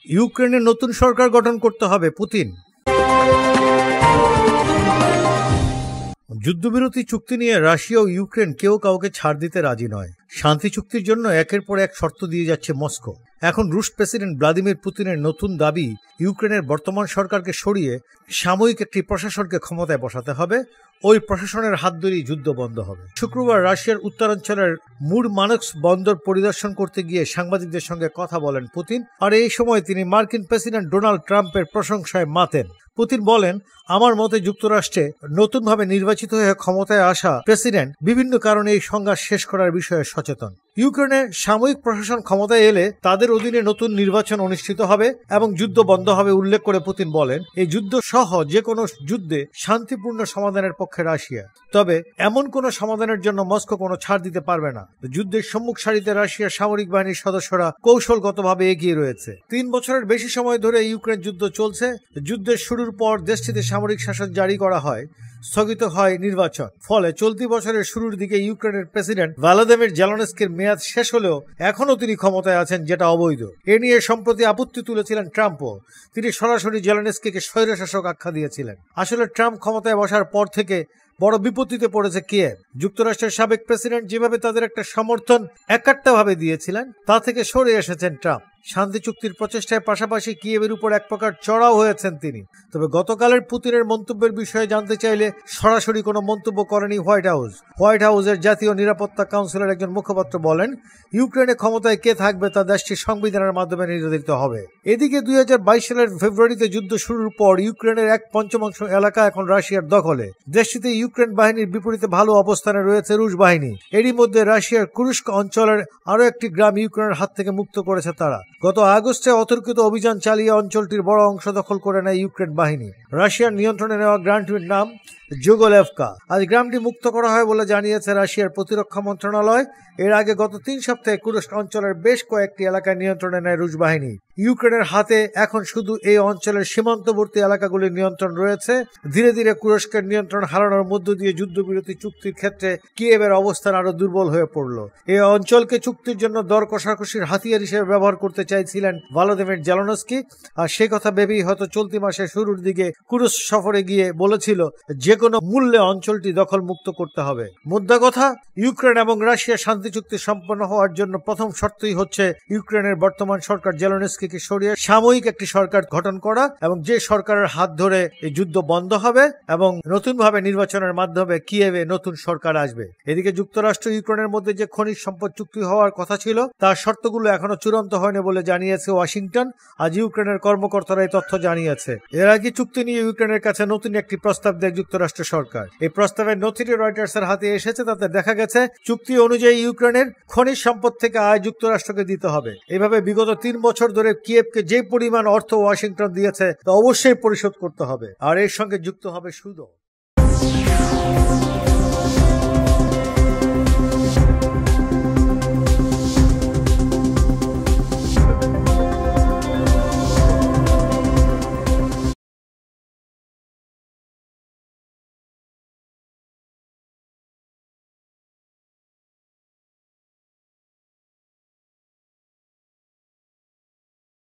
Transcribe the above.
ইউক্রেনে নতুন সরকার গঠন করতে হবে পুতিন। যুদ্ধবিরতি চুক্তি নিয়ে রাশিয়া ও ইউক্রেন কেউ কাউকে ছাড় দিতে রাজি নয়। শান্তি চুক্তির জন্য একের পর এক শর্ত দিয়ে যাচ্ছে মস্কো। এখন রুশ প্রেসিডেন্ট ভ্লাদিমির পুতিনের নতুন দাবি, ইউক্রেনের বর্তমান সরকারকে সরিয়ে সাময়িক একটি প্রশাসনকে ক্ষমতায় বসাতে হবে। ওই প্রশাসনের হাত ধরেই যুদ্ধ বন্ধ হবে। শুক্রবার রাশিয়ার উত্তরাঞ্চলের মুরমানস্ক বন্দর পরিদর্শন করতে গিয়ে সাংবাদিকদের সঙ্গে কথা বলেন পুতিন। আর এই সময় তিনি মার্কিন প্রেসিডেন্ট ডোনাল্ড ট্রাম্পের প্রশংসায় মাতেন। পুতিন বলেন, আমার মতে যুক্তরাষ্ট্রে নতুনভাবে নির্বাচিত হয়ে ক্ষমতায় আসা প্রেসিডেন্ট বিভিন্ন কারণে এই সংঘাত শেষ করার বিষয়ে সচেতন। ইউক্রেনে সাময়িক প্রশাসন ক্ষমতায় এলে তাদের অধীনে নতুন নির্বাচন অনুষ্ঠিত হবে এবং যুদ্ধ বন্ধ হবে উল্লেখ করে পুতিন বলেন, এই যুদ্ধ সহ যে কোনো যুদ্ধে শান্তিপূর্ণ সমাধানের পক্ষে রাশিয়া। তবে এমন কোনো সমাধানের জন্য মস্কো কোনো ছাড় দিতে পারবে না। যুদ্ধের সম্মুখ সারিতে রাশিয়ার সামরিক বাহিনীর সদস্যরা কৌশলগতভাবে এগিয়ে রয়েছে। 3 বছরের বেশি সময় ধরে ইউক্রেন যুদ্ধ চলছে। যুদ্ধের শুরুর পর দেশটিতে সামরিক শাসন জারি করা হয়, স্থগিত হয় নির্বাচন। ফলে চলতি বছরের শুরুর দিকে ইউক্রেনের প্রেসিডেন্ট ভলোদিমির জেলেনস্কির মেয়াদ শেষ হলেও এখনও তিনি ক্ষমতায় আছেন, যেটা অবৈধ। এ নিয়ে সম্প্রতি আপত্তি তুলেছিলেন ট্রাম্পও। তিনি সরাসরি জেলেনস্কিকে স্বৈরশাসক আখ্যা দিয়েছিলেন। আসলে ট্রাম্প ক্ষমতায় বসার পর থেকে বড় বিপত্তিতে পড়েছে কিয়েভ। যুক্তরাষ্ট্রের সাবেক প্রেসিডেন্ট যেভাবে তাদের একটা সমর্থন একাট্টাভাবে দিয়েছিলেন, তা থেকে সরে এসেছেন ট্রাম্প। শান্তি চুক্তির প্রচেষ্টায় পাশাপাশি কিয়েভের উপর এক প্রকার চড়াও হয়েছেন তিনি। তবে গতকালের পুতিনের মন্তব্যের বিষয়ে জানতে চাইলে সরাসরি কোনো মন্তব্য করেনি হোয়াইট হাউস। হোয়াইট হাউসের জাতীয় নিরাপত্তা কাউন্সিলের একজন মুখপাত্র বলেন, ইউক্রেনে ক্ষমতায় কে থাকবে তা দেশটির সংবিধানের মাধ্যমে নির্ধারিত হবে। এদিকে 2022 সালের ফেব্রুয়ারিতে যুদ্ধ শুরুর পর ইউক্রেনের 1/5 এলাকা এখন রাশিয়ার দখলে। দেশটিতে ইউক্রেন বাহিনীর বিপরীতে ভালো অবস্থানে রয়েছে রুশ বাহিনী। এরই মধ্যে রাশিয়ার কুরস্ক অঞ্চলের আরও একটি গ্রাম ইউক্রেনের হাত থেকে মুক্ত করেছে তারা। গত আগস্টে অতর্কিত অভিযান চালিয়ে অঞ্চলটির বড় অংশ দখল করে নেয় ইউক্রেন বাহিনী। রাশিয়ার নিয়ন্ত্রণে নেওয়া গ্রামটির নাম জুগোলেভকা। আজ গ্রামটি মুক্ত করা হয় বলে জানিয়েছে রাশিয়ার প্রতিরক্ষা মন্ত্রণালয়। এর আগে গত 3 সপ্তাহে কুরস্ক অঞ্চলের বেশ কয়েকটি এলাকায় নিয়ন্ত্রণে নেয় রুশ বাহিনী। ইউক্রেনের হাতে এখন শুধু এই অঞ্চলের সীমান্তবর্তী এলাকাগুলির নিয়ন্ত্রণ রয়েছে। ধীরে ধীরে কুরস্কের নিয়ন্ত্রণ হারানোর মধ্য দিয়ে যুদ্ধবিরতি চুক্তির ক্ষেত্রে কিয়েভের অবস্থান আরো দুর্বল হয়ে পড়ল। এই অঞ্চলকে চুক্তির জন্য দর কষাকষির হাতিয়ার হিসেবে ব্যবহার করতে চাইছিলেন ভলোদিমির জেলেনস্কি। আর সেই কথা ভেবেই হয়তো চলতি মাসের শুরুর দিকে কুরস্ক সফরে গিয়ে বলেছিল যে কোনো মূল্যে অঞ্চলটি দখল মুক্ত করতে হবে। মুদ্রা কথা, ইউক্রেন এবং রাশিয়া শান্তি চুক্তি সম্পন্ন হওয়ার জন্য প্রথম শর্তই হচ্ছে ইউক্রেনের বর্তমান সরকার জেলেনস্কিকে সরিয়ে সাময়িক একটি সরকার গঠন করা, এবং যে সরকারের হাত ধরে এই যুদ্ধ বন্ধ হবে এবং নতুনভাবে নির্বাচনের মাধ্যমে কিয়েভে নতুন সরকার আসবে। এদিকে যুক্তরাষ্ট্র ইউক্রেনের মধ্যে যে খনিজ সম্পদ চুক্তি হওয়ার কথা ছিল, তার শর্তগুলো এখনো চূড়ান্ত হয়নি বলে জানিয়েছে ওয়াশিংটন। আজ ইউক্রেনের কর্মকর্তারা এই তথ্য জানিয়েছে। এর আগে চুক্তি নিয়ে ইউক্রেনের কাছে নতুন একটি প্রস্তাব দেয় যুক্তরাষ্ট্র সরকার। এই প্রস্তাবের নথিটি রয়টার্সের হাতে এসেছে। তাতে দেখা গেছে চুক্তি অনুযায়ী ইউক্রেনের খনিজ সম্পদ থেকে আয় যুক্তরাষ্ট্রকে দিতে হবে। এভাবে বিগত 3 বছর ধরে কিয়েভকে যে পরিমাণ অর্থ ওয়াশিংটন দিয়েছে তা অবশ্যই পরিশোধ করতে হবে, আর এর সঙ্গে যুক্ত হবে সুদও।